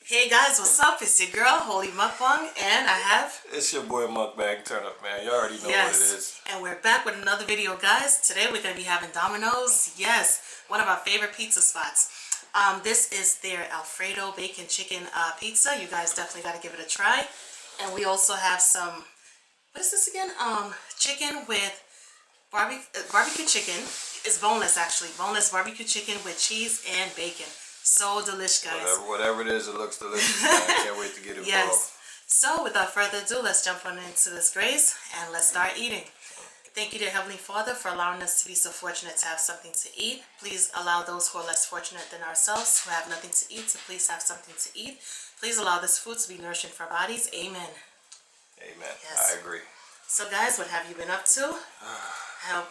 Hey guys, what's up? It's your girl, Holy Mukbang, and I have... It's your boy Mukbang Turnup, man. You already know what it is. And we're back with another video, guys. Today we're going to be having Domino's. Yes, one of our favorite pizza spots. This is their Alfredo bacon chicken pizza. You guys definitely got to give it a try. And we also have some... What is this again? Chicken with barbecue chicken. It's boneless, actually. Boneless barbecue chicken with cheese and bacon. So delicious, guys. Whatever it is, it looks delicious, man. I can't wait to get involved. Yes. So without further ado, let's jump on into this grace and let's start eating. Thank you, dear Heavenly Father, for allowing us to be so fortunate to have something to eat. Please allow those who are less fortunate than ourselves, who have nothing to eat, to please have something to eat. Please allow this food to be nourishing for our bodies. Amen. Amen. Yes. I agree. So guys, what have you been up to? I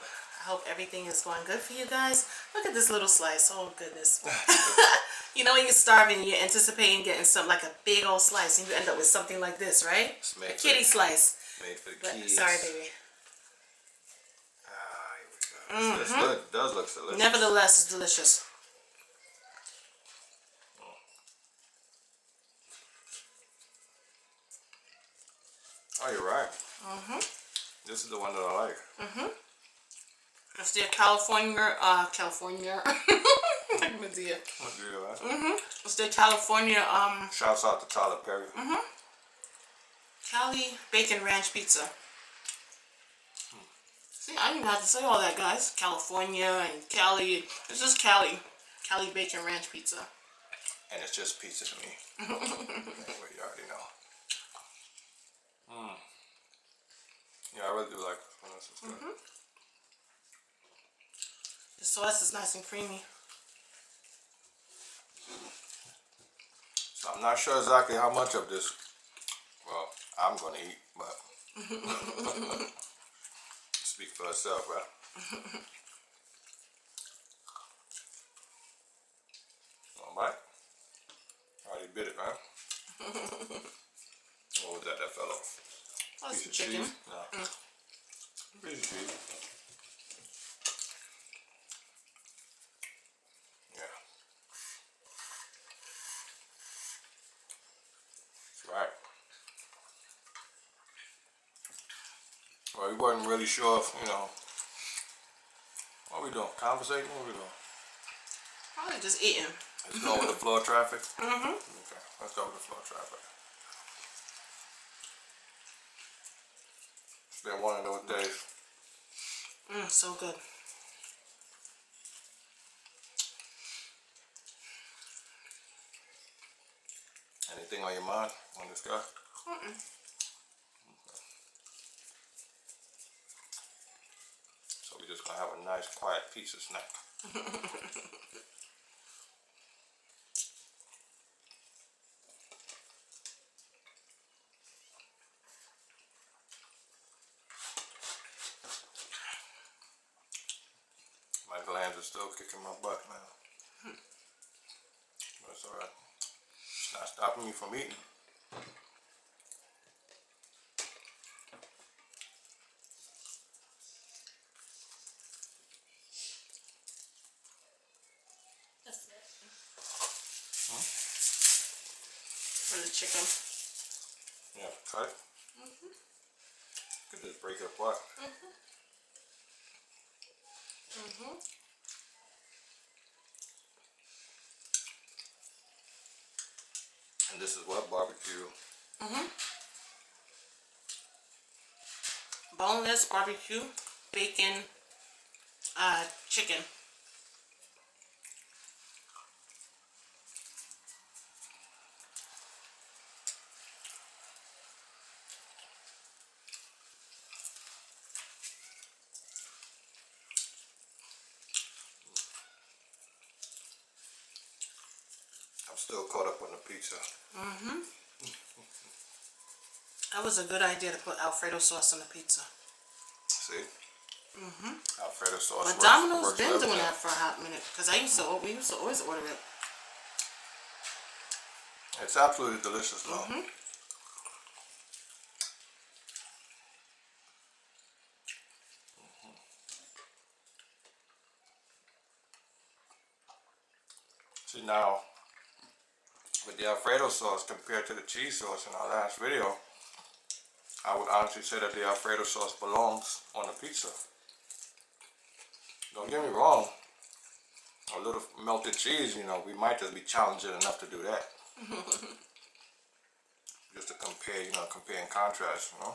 hope everything is going good for you guys. Look at this little slice. Oh, goodness. You know when you're starving, you're anticipating getting something like a big old slice, and you end up with something like this, right? A kitty slice. Made for the kids. Sorry, baby. Here we go. It's good. It does look delicious. Nevertheless, it's delicious. Oh, you're right. This is the one that I like. It's their California. Medea. It's their California. Shouts out to Tyler Perry. Cali bacon ranch pizza. See, I didn't even have to say all that, guys. California and Cali. It's just Cali. Cali bacon ranch pizza. And it's just pizza to me. Anyway, you already know. Yeah, I really do like this one. This is good. The sauce is nice and creamy. So I'm not sure exactly how much of this, well, I'm going to eat, but speak for itself, right? Alright. Already bit it, man. What was that fell off? Oh, Piece of chicken. cheese? No. Piece of cheese. Yeah. That's right. Well, we wasn't really sure if, what we doing? Conversating? What we doing? Probably just eating. Let's go with the flow of traffic? Okay, let's go with the flow of traffic. It's been one of those days. So good. Anything on your mind? Want to discuss? So we're just going to have a nice, quiet pizza snack. My glands are still kicking my butt, man. But it's alright. It's not stopping me from eating. That's it. For the chicken. Yeah, cut it. Could just break it apart. And this is what? Barbecue. Boneless barbecue bacon chicken. I'm still caught up on the pizza. That was a good idea to put Alfredo sauce on the pizza. See? Alfredo sauce. But Domino's been doing that for a hot minute because we used to always order it. It's absolutely delicious, though. See, now with the the Alfredo sauce compared to the cheese sauce in our last video, I would honestly say that the Alfredo sauce belongs on the pizza. Don't get me wrong, a little melted cheese, you know, we might just be challenging enough to do that. Just to compare, you know, compare and contrast, you know.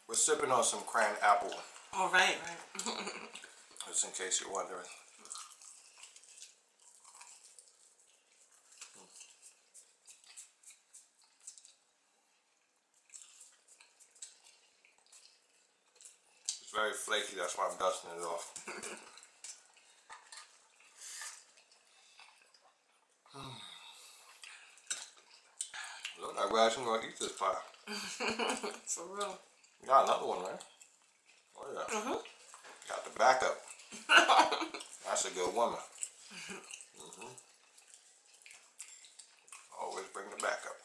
We're sipping on some cran apple. All right. Just in case you're wondering. It's very flaky, that's why I'm dusting it off. Look like we're actually gonna eat this pie. For real. You got another one, right? Oh yeah. Got the backup. That's a good woman. Always bring the backup.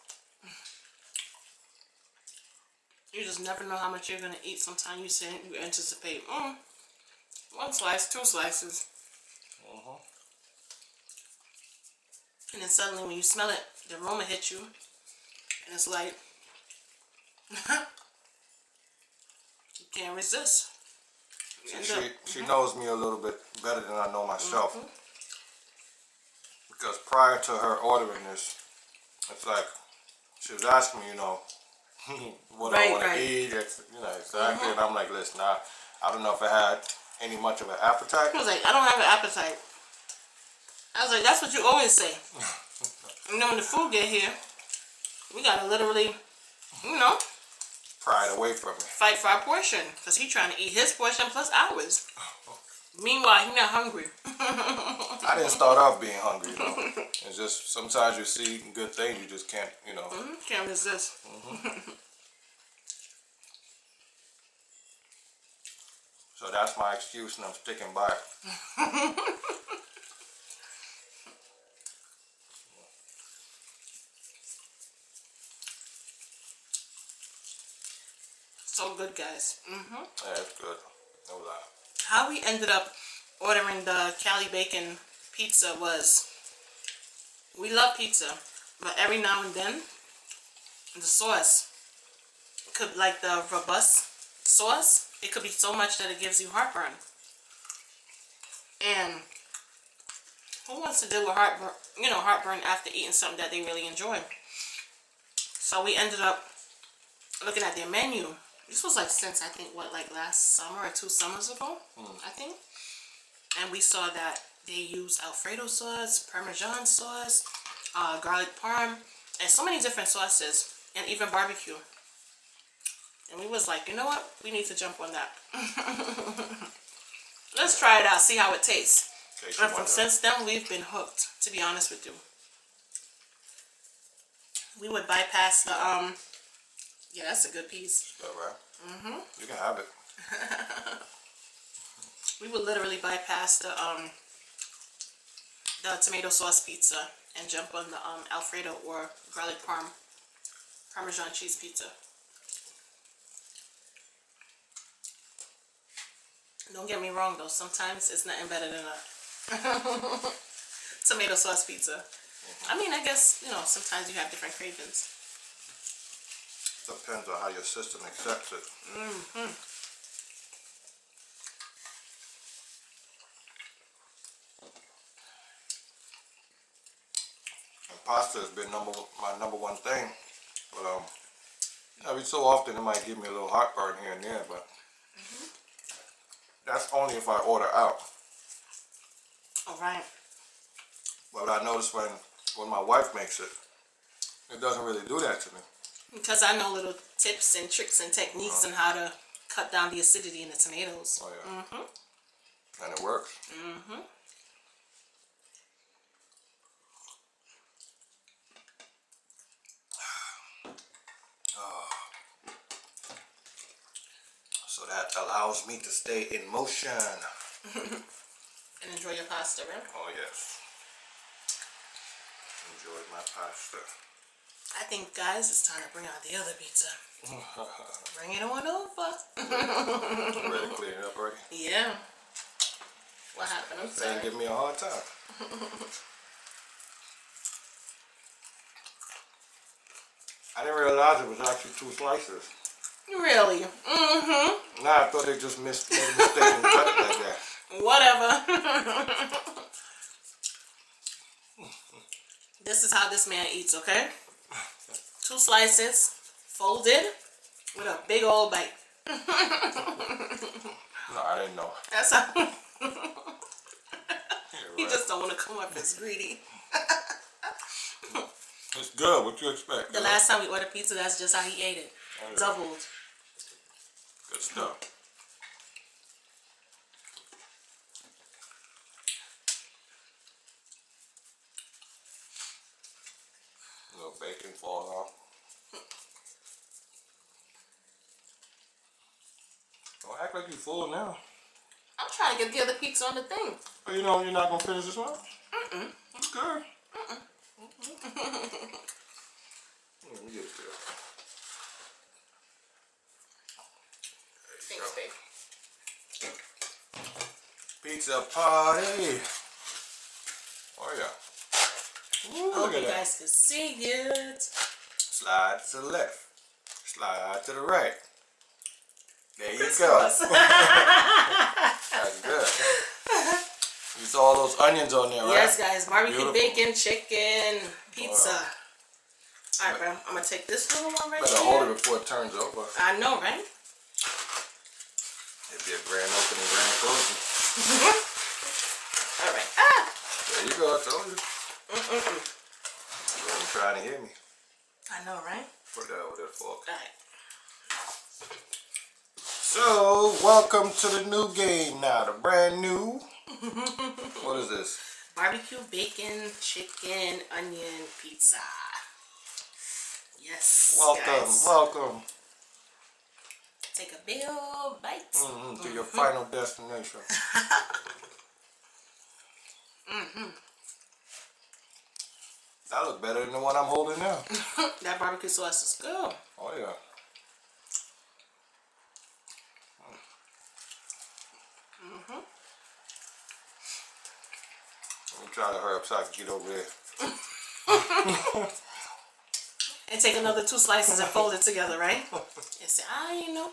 You just never know how much you're gonna eat. Sometimes you say you anticipate, one slice, 2 slices, and then suddenly when you smell it, the aroma hits you, and it's like you can't resist. She knows me a little bit better than I know myself. Because prior to her ordering this, it's like she was asking me, you know, what I want to eat, you know, exactly. And I'm like, listen, I don't know if I had any much of an appetite. I was like, I don't have an appetite. I was like, that's what you always say. You know, when the food get here, we gotta literally, you know, pry it away from me. Fight for our portion, because he's trying to eat his portion plus ours. Meanwhile, he's not hungry. I didn't start off being hungry, you know. It's just sometimes you see good things, you just can't, you know. Can't resist. So that's my excuse, and I'm sticking by it. So good, guys. Yeah, it's good. No lie. How we ended up ordering the Cali bacon pizza was, we love pizza, but every now and then the sauce could, like the robust sauce, it could be so much that it gives you heartburn. And who wants to deal with heartburn, you know, heartburn after eating something that they really enjoy? So we ended up looking at their menu. This was like since, I think, what, like last summer or 2 summers ago, I think. And we saw that they use Alfredo sauce, Parmesan sauce, garlic parm, and so many different sauces, and even barbecue. And we was like, you know what? We need to jump on that. Let's try it out, see how it tastes. And since then, we've been hooked, to be honest with you. We would bypass the, yeah, that's a good piece. Good, right? You can have it. We would literally bypass the tomato sauce pizza and jump on the Alfredo or garlic Parmesan cheese pizza. Don't get me wrong though, sometimes it's nothing better than a tomato sauce pizza. I mean, I guess, you know, sometimes you have different cravings. Depends on how your system accepts it. And pasta has been my number one thing, but every so often it might give me a little heartburn here and there, but that's only if I order out. All right. But I notice when my wife makes it, it doesn't really do that to me. Because I know little tips and tricks and techniques on how to cut down the acidity in the tomatoes. Oh yeah. And it works. So that allows me to stay in motion. And enjoy your pasta, right? Oh yes. enjoy my pasta. I think, guys, it's time to bring out the other pizza. Bring it on over. Ready to clean it up already? Yeah. What happened? I'm sorry. Give me a hard time. I didn't realize it was actually 2 slices. Really? Mm-hmm. Nah, I thought they just made a mistake and cut it like that. Whatever. This is how this man eats, okay? 2 slices, folded, with a big old bite. No, I didn't know. That's how. Yeah, He right. just don't want to come up as greedy. It's good. What you expect? The last time we ordered pizza, that's just how he ate it. Oh, yeah. Doubled. Good stuff. A little bacon falling off. Don't act like you full now. I'm trying to get the other pizza on the thing. Oh, you know you're not gonna finish this one? It's good. Let me get it there. Thanks, babe. Pizza party. Oh yeah. Ooh, Hope look at you that. guys can see it. Slide to the left. Slide to the right. There you go. Crisscross. That's good. You saw all those onions on there, right? Yes, guys. Barbecue Beautiful. bacon, chicken, pizza. Wow. All right, bro. I'm going to take this little one right Better here. hold it before it turns over. I know, right? It'd be a grand opening, grand closing. All right. Ah! There you go, I told you. You wasn't trying to hear me. I know, right? Put that over there, fork. All right. So, welcome to the new game now, the brand new. What is this? Barbecue bacon, chicken, onion, pizza. Yes, Welcome, guys. welcome Take a big old bite. to your final destination. That look better than the one I'm holding now. That barbecue sauce is good. Oh yeah. Let me try to hurry up so I can get over there. And take another 2 slices and fold it together, right? And say, you know.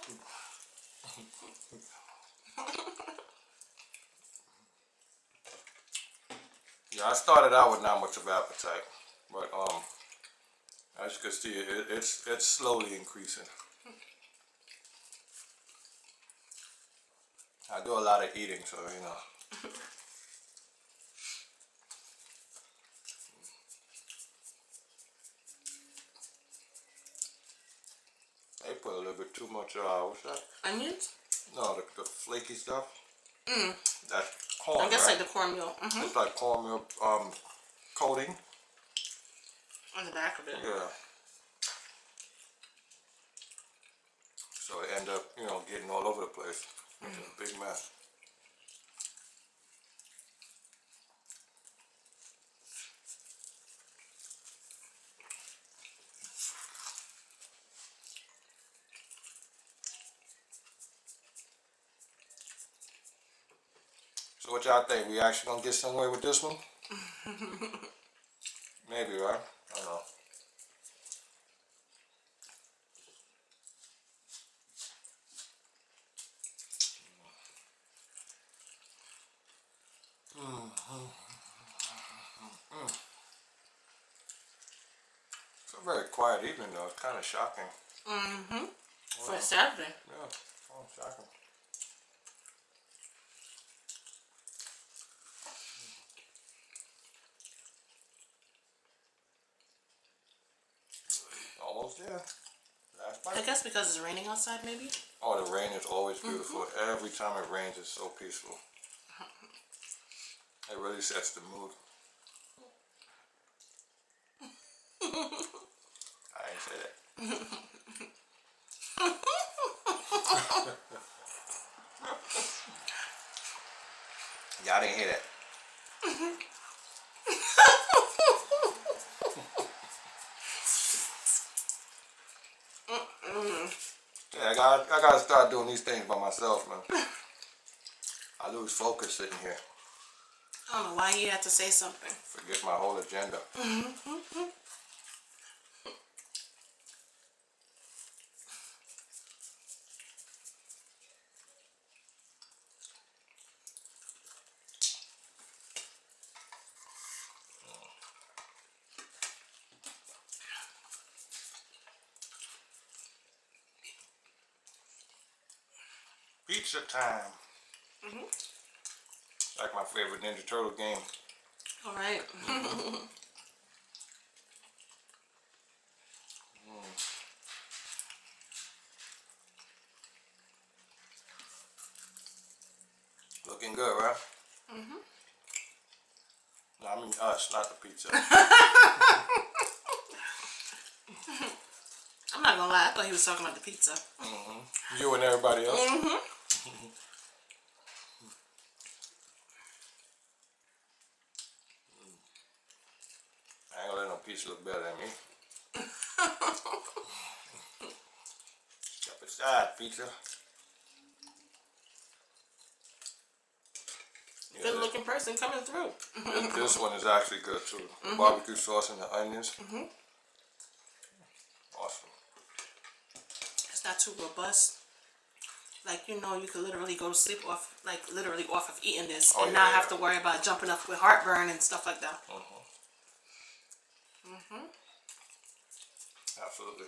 Yeah, I started out with not much of appetite, but as you can see, it's slowly increasing. I do a lot of eating, so you know. They put a little bit too much. What's that? Onions? No, the flaky stuff. That's corn. I guess right? like the cornmeal. It's like cornmeal coating. On the back of it. Yeah. So it end up, getting all over the place. It's a big mess. So what y'all think? We actually gonna get somewhere with this one? Maybe, right? I don't know. It's a very quiet evening though. It's kind of shocking. For Saturday. Yeah, shocking. Almost there. Last I bite. guess because it's raining outside, maybe. Oh, the rain is always beautiful. Every time it rains, it's so peaceful. It really sets the mood. I ain't say that. Y'all didn't hear that. I gotta start doing these things by myself, man. I lose focus sitting here. I don't know why you had to say something. Forget my whole agenda. Pizza time. Like my favorite Ninja Turtle game. All right. Looking good, right? No, I mean us, not the pizza. I'm not gonna lie, I thought he was talking about the pizza. You and everybody else. I ain't gonna let no pizza look better than me. Step aside, pizza. Good looking person coming through. This one is actually good too. The barbecue sauce and the onions. Awesome. It's not too robust. Like, you know, you could literally go to sleep off, like literally off of eating this, and not have to worry about jumping up with heartburn and stuff like that. Absolutely.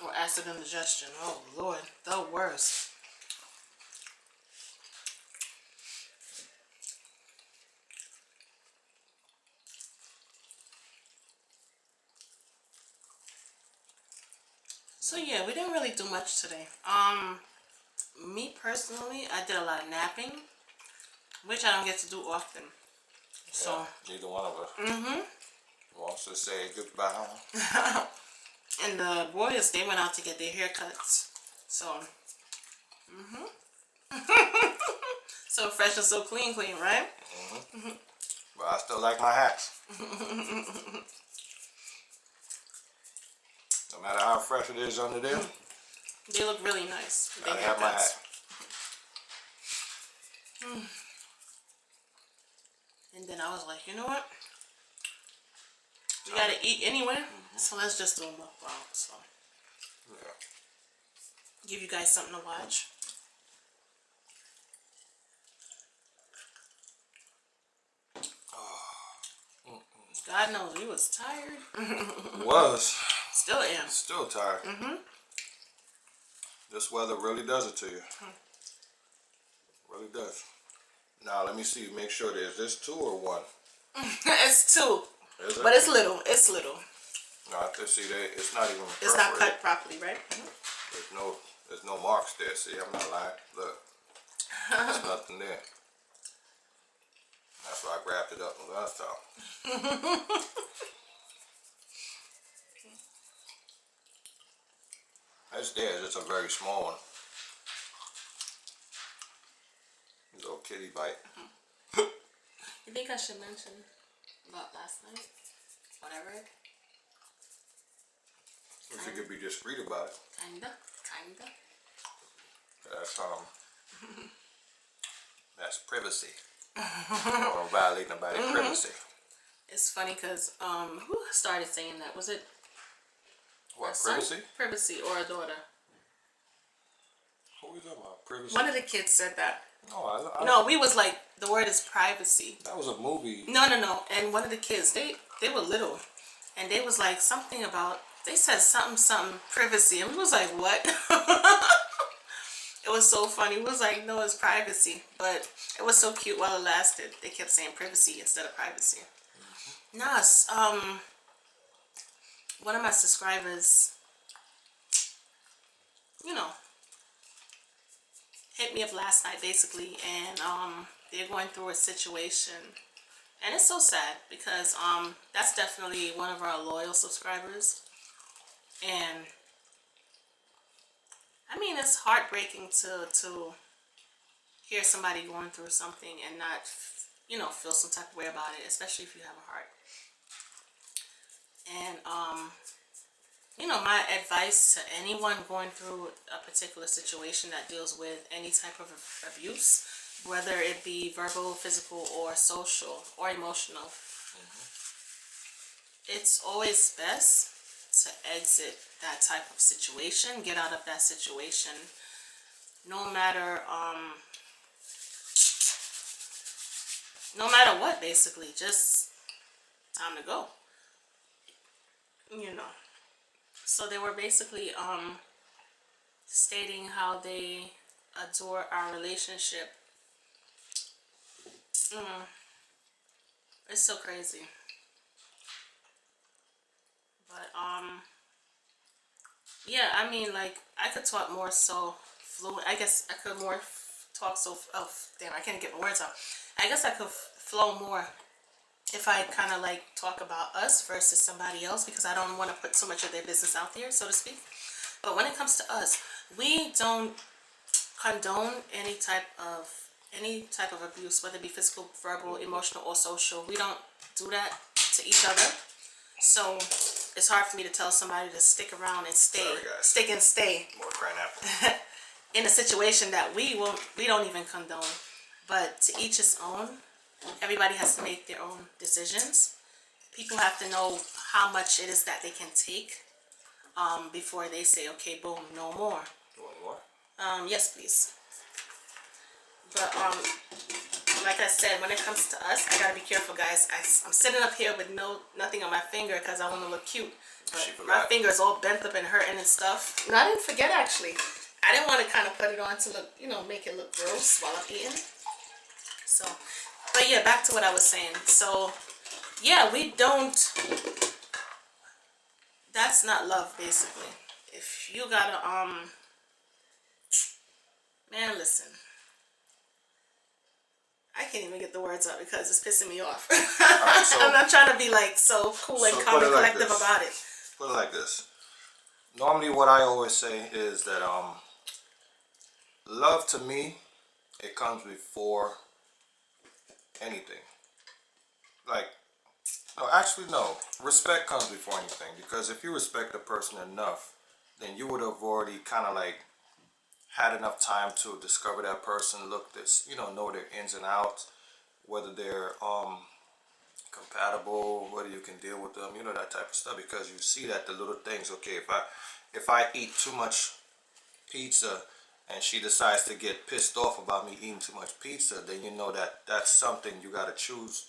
Or acid indigestion. Oh Lord, the worst. So yeah, we didn't really do much today. Me personally, I did a lot of napping, which I don't get to do often. So yeah, neither one of us wants to say goodbye. And the boys, they went out to get their haircuts. So so fresh and so clean, right? But I still like my hats. No matter how fresh it is under there, they look really nice. I have my hat. And then I was like, you know what? We gotta eat anyway, so let's just do a mukbang. So Yeah. give you guys something to watch. God knows we was tired. Was. Still am. Still tired. This weather really does it to you. Really does. Now let me see. Make sure there's this 2 or 1. It's 2, Is it? but it's little. It's little. No, I see that it's not even. It's not perforated. cut properly, right? There's no marks there. See, I'm not lying. Look, there's nothing there. That's why I grabbed it up the last time. It's there. It's a very small one. Little kitty bite. You think I should mention about last night? Whatever. If you could be discreet about it. Kinda. That's privacy. I don't violate nobody's privacy. It's funny because who started saying that? Was it What, a privacy? son? Privacy or a daughter? What are we talking about? Privacy? One of the kids said that. No, we was like, the word is privacy. that was a movie. No. And one of the kids, they were little, and they was like something about. They said something privacy, and we was like, what? It was so funny. We was like, no, it's privacy, but it was so cute while it lasted. They kept saying privacy instead of privacy. Nas, one of my subscribers, you know, hit me up last night basically, and they're going through a situation, and it's so sad because that's definitely one of our loyal subscribers, and I mean, it's heartbreaking to hear somebody going through something and not, you know, feel some type of way about it, especially if you have a heart. And my advice to anyone going through a particular situation that deals with any type of abuse, whether it be verbal, physical, or social, or emotional, it's always best to exit that type of situation, get out of that situation, no matter what, basically. Just time to go. So they were basically stating how they adore our relationship. It's so crazy. But yeah, I mean, like, I could talk more so fluent. I guess I could more talk so. Oh, damn! I can't get my words out. I guess I could flow more if I kind of like talk about us versus somebody else, because I don't want to put so much of their business out there, so to speak. But when it comes to us, we don't condone any type of abuse, whether it be physical, verbal, emotional, or social. We don't do that to each other. So it's hard for me to tell somebody to stick around and stay More pineapple. in a situation that we don't even condone. But to each his own. Everybody has to make their own decisions. People have to know how much it is that they can take before they say, okay, boom, no more. You want more? Yes, please. But like I said, when it comes to us, I gotta be careful, guys. I'm sitting up here with nothing on my finger because I want to look cute. But my finger is all bent up and hurting and stuff. No, I didn't forget, actually. I didn't want to kind of put it on to look, make it look gross while I'm eating. So, but yeah, back to what I was saying. So, yeah, we don't. That's not love, basically. If you gotta, man, listen. I can't even get the words out because it's pissing me off. Right, so, I'm not trying to be like so cool and calm and collective about it. Put it like this. Normally, what I always say is that love to me, it comes before anything. Like, no, actually no. Respect comes before anything, because if you respect a person enough, then you would have already kind of like had enough time to discover that person, look this, know their ins and outs, whether they're compatible, whether you can deal with them, that type of stuff, because you see that the little things. Okay, if I eat too much pizza and she decides to get pissed off about me eating too much pizza, then you know that that's something you got to choose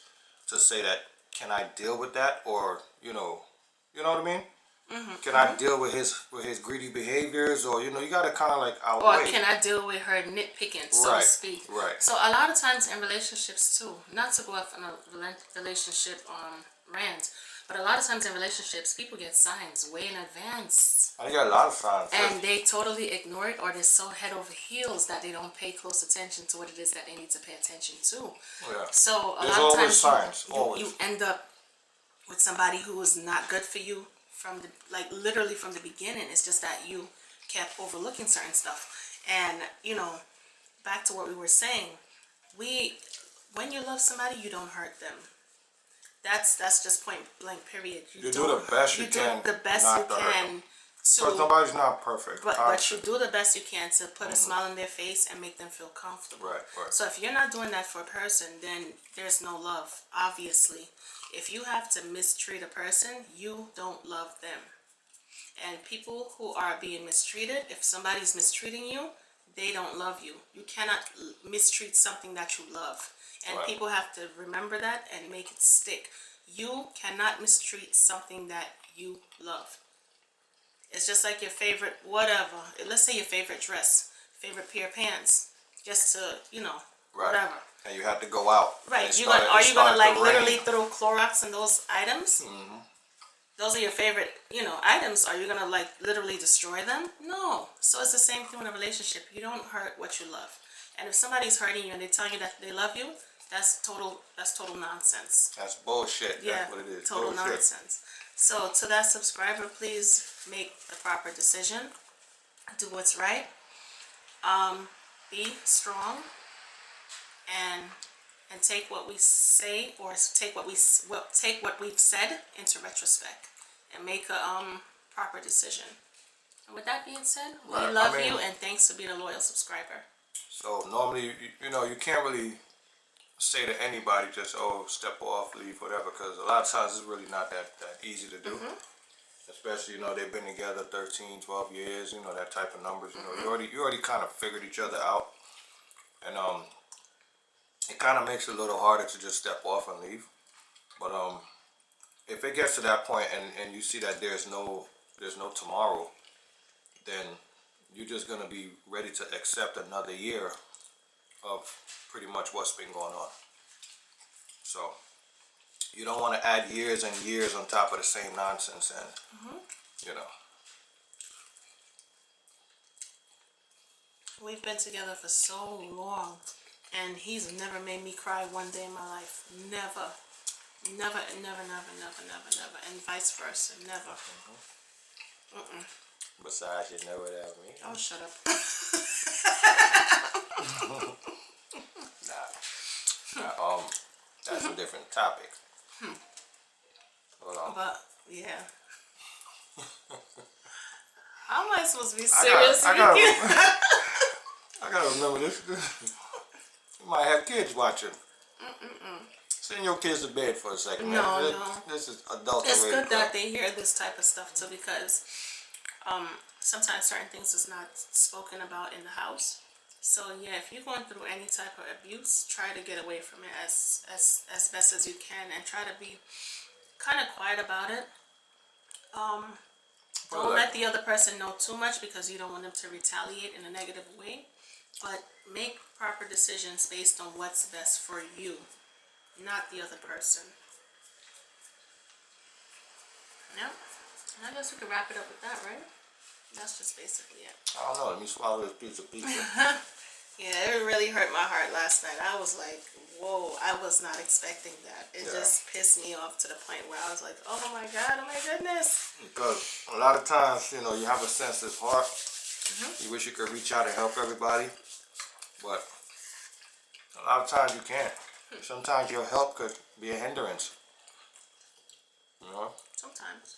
to say that, can I deal with that, or you know what I mean? Can I deal with his greedy behaviors, or you got to kind of like outweigh. Or can I deal with her nitpicking, so to speak? Right. So a lot of times in relationships too, not to go off on a relationship rant, but a lot of times in relationships, people get signs way in advance. I got a lot of signs. And they totally ignore it, or they're so head over heels that they don't pay close attention to what it is that they need to pay attention to. Yeah. So a There's lot of times signs. You end up with somebody who is not good for you from literally from the beginning. It's just that you kept overlooking certain stuff. And back to what we were saying, when you love somebody, you don't hurt them. That's just point blank, period. You do the best you can. You do the best you can. Because nobody's not perfect. But you do the best you can to put a smile on their face and make them feel comfortable. Right. So if you're not doing that for a person, then there's no love, obviously. If you have to mistreat a person, you don't love them. And people who are being mistreated, if somebody's mistreating you, they don't love you. You cannot mistreat something that you love. And people have to remember that and make it stick. You cannot mistreat something that you love. It's just like your favorite whatever. Let's say your favorite dress, favorite pair of pants, just to, whatever. And you have to go out. Right. Are you gonna literally throw Clorox in those items? Mm-hmm. Those are your favorite, items. Are you gonna literally destroy them? No. So it's the same thing in a relationship. You don't hurt what you love. And if somebody's hurting you and they tell you that they love you, that's total nonsense. That's bullshit. Yeah, that's what it is. Total nonsense. So to that subscriber, please make the proper decision. Do what's right. Be strong. And take what we say, or take what we've said into retrospect, and make a proper decision. And with that being said, we Right, love you and thanks for being a loyal subscriber. So normally, you can't really say to anybody just, oh, step off, leave, whatever, because a lot of times it's really not that easy to do. Especially, they've been together 13, 12 years, that type of numbers. You already kind of figured each other out. And it kind of makes it a little harder to just step off and leave. But if it gets to that point and you see that there's no tomorrow, then you're just going to be ready to accept another year of pretty much what's been going on. So you don't want to add years and years on top of the same nonsense, and We've been together for so long, and he's never made me cry one day in my life. Never. Never, never, never, never, never, never. And vice versa. Never. Besides, you know what I mean. Oh, shut up. Nah. That's a different topic. But, yeah. How am I supposed to be serious? I gotta remember this. You might have kids watching. Send your kids to bed for a second. No. This is adult. It's good that they hear this type of stuff too, because sometimes certain things is not spoken about in the house. So yeah, if you're going through any type of abuse, try to get away from it as best as you can, and try to be kind of quiet about it. Don't let the other person know too much, because you don't want them to retaliate in a negative way. But make proper decisions based on what's best for you, not the other person. Yeah, and I guess we could wrap it up with that, right? That's just basically it. I don't know. Let me swallow this piece of pizza. Yeah, it really hurt my heart last night. I was like, whoa, I was not expecting that. It just pissed me off to the point where I was like, oh my God, oh my goodness. Because a lot of times, you have a sensitive heart. You wish you could reach out and help everybody. But a lot of times you can't. Sometimes your help could be a hindrance. Sometimes.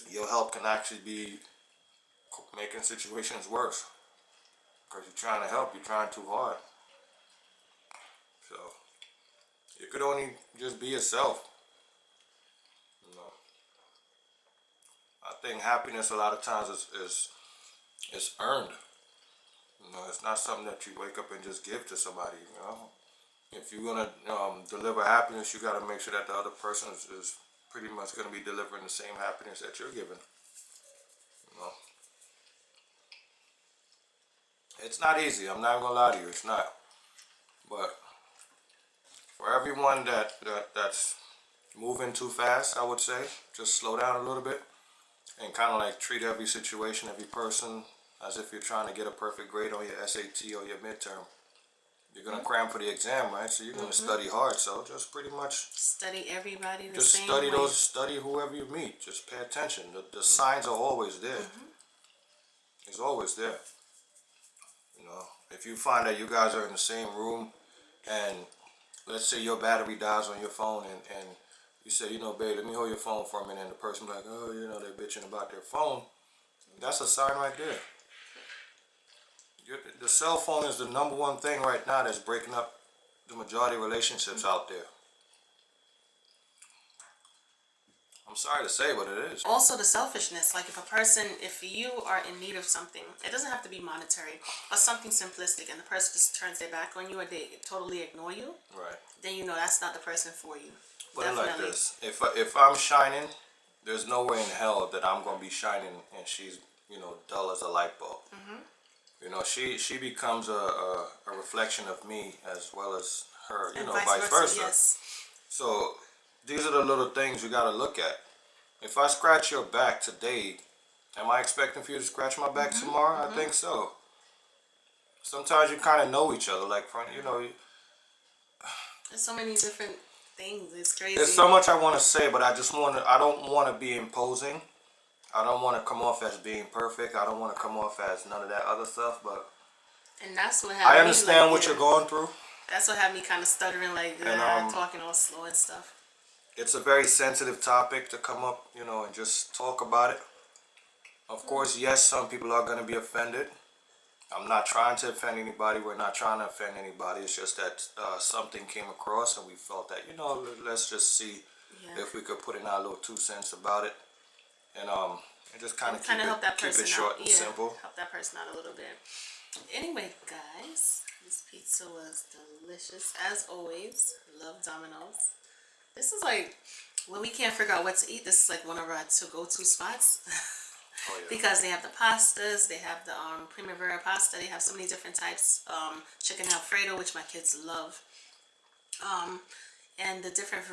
Your help can actually be making situations worse. Because you're trying to help, you're trying too hard. So, you could only just be yourself. I think happiness a lot of times is earned. It's not something that you wake up and just give to somebody, If you're going to deliver happiness, you got to make sure that the other person is pretty much going to be delivering the same happiness that you're giving. It's not easy. I'm not going to lie to you. It's not. But for everyone that's moving too fast, I would say, just slow down a little bit and kind of like treat every situation, every person as if you're trying to get a perfect grade on your SAT or your midterm. You're going to cram for the exam, right? So you're going to study hard. So just pretty much study everybody the just same study way. Study whoever you meet. Just pay attention. The signs are always there. It's always there. If you find that you guys are in the same room and let's say your battery dies on your phone and you say, babe, let me hold your phone for a minute, and the person be like, oh, they're bitching about their phone. That's a sign right there. The cell phone is the number one thing right now that's breaking up the majority of relationships out there. I'm sorry to say, but it is. Also the selfishness, like if you are in need of something, it doesn't have to be monetary, but something simplistic, and the person just turns their back on you or they totally ignore you, right? Then that's not the person for you. Put it like this: if I'm shining, there's no way in hell that I'm gonna be shining and she's dull as a light bulb. She becomes a reflection of me as well as her, and vice versa. Yes. So these are the little things you got to look at. If I scratch your back today, am I expecting for you to scratch my back tomorrow? I think so. Sometimes you kind of know each other, like, There's so many different things. It's crazy. There's so much I want to say, but I don't want to be imposing. I don't want to come off as being perfect. I don't want to come off as none of that other stuff, but and that's what happened. I understand what you're going through. That's what had me kind of stuttering, like talking all slow and stuff. it's a very sensitive topic to come up, you know, and just talk about it. Of course, yes, some people are going to be offended. I'm not trying to offend anybody. We're not trying to offend anybody. It's just that something came across and we felt that, you know, let's just see if we could put in our little 2 cents about it. And just kind of keep it short and simple. Help that person out a little bit. Anyway, guys, this pizza was delicious as always. Love Domino's. This is like when we can't figure out what to eat. This is like one of our go-to spots. Oh, yeah. Because they have the pastas, they have the primavera pasta, they have so many different types. Chicken Alfredo, which my kids love. And the different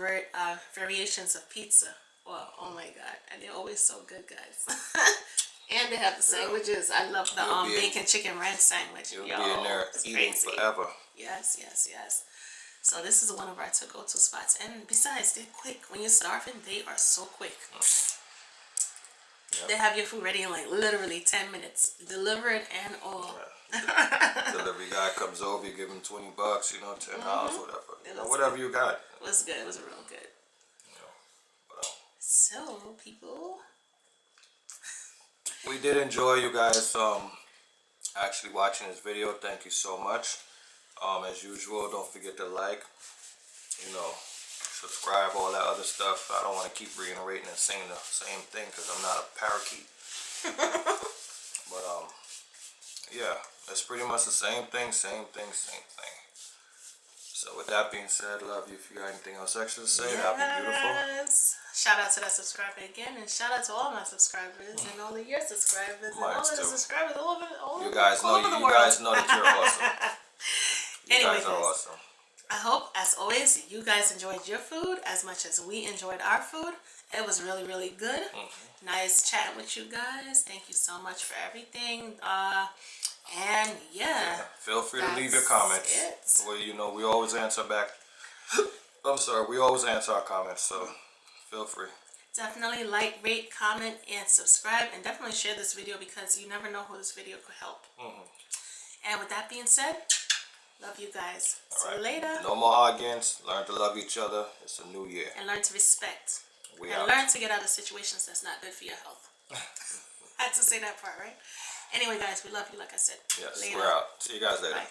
variations of pizza. Well, oh my god, and they're always so good, guys. And they have the sandwiches. I love the bacon chicken ranch sandwich. You'll be in there eating forever. Yes, yes, yes. So this is one of our go-to spots. And besides, they're quick. When you're starving, they are so quick. Yep. They have your food ready in like literally 10 minutes. Delivered and all. Yeah. Delivery guy comes over, you give him $20, you know, $10, whatever. Whatever you got. It was good. It was real good. So, people, we did enjoy you guys actually watching this video. Thank you so much. As usual, don't forget to like, you know, subscribe, all that other stuff. I don't want to keep reiterating and saying the same thing because I'm not a parakeet. But yeah, that's pretty much the same thing. So with that being said, love you. If you got anything else extra to say, that'd be beautiful. Shout out to that subscriber again, and shout out to all my subscribers and all of your subscribers and all of the subscribers all over the world. You guys know that you're awesome. Anyway, guys are awesome. I hope, as always, you guys enjoyed your food as much as we enjoyed our food. It was really, really good. Nice chatting with you guys. Thank you so much for everything. And yeah, feel free to leave your comments. Well, you know, we always answer back. I'm sorry, we always answer our comments, so feel free. Definitely like, rate, comment, and subscribe, and definitely share this video because you never know who this video could help. And with that being said, love you guys. See you later. No more arguments. Learn to love each other. It's a new year. And learn to respect. And learn to get out of situations that's not good for your health. I had to say that part, right? Anyway, guys, we love you, like I said. Yes, later. We're out. See you guys later. Bye.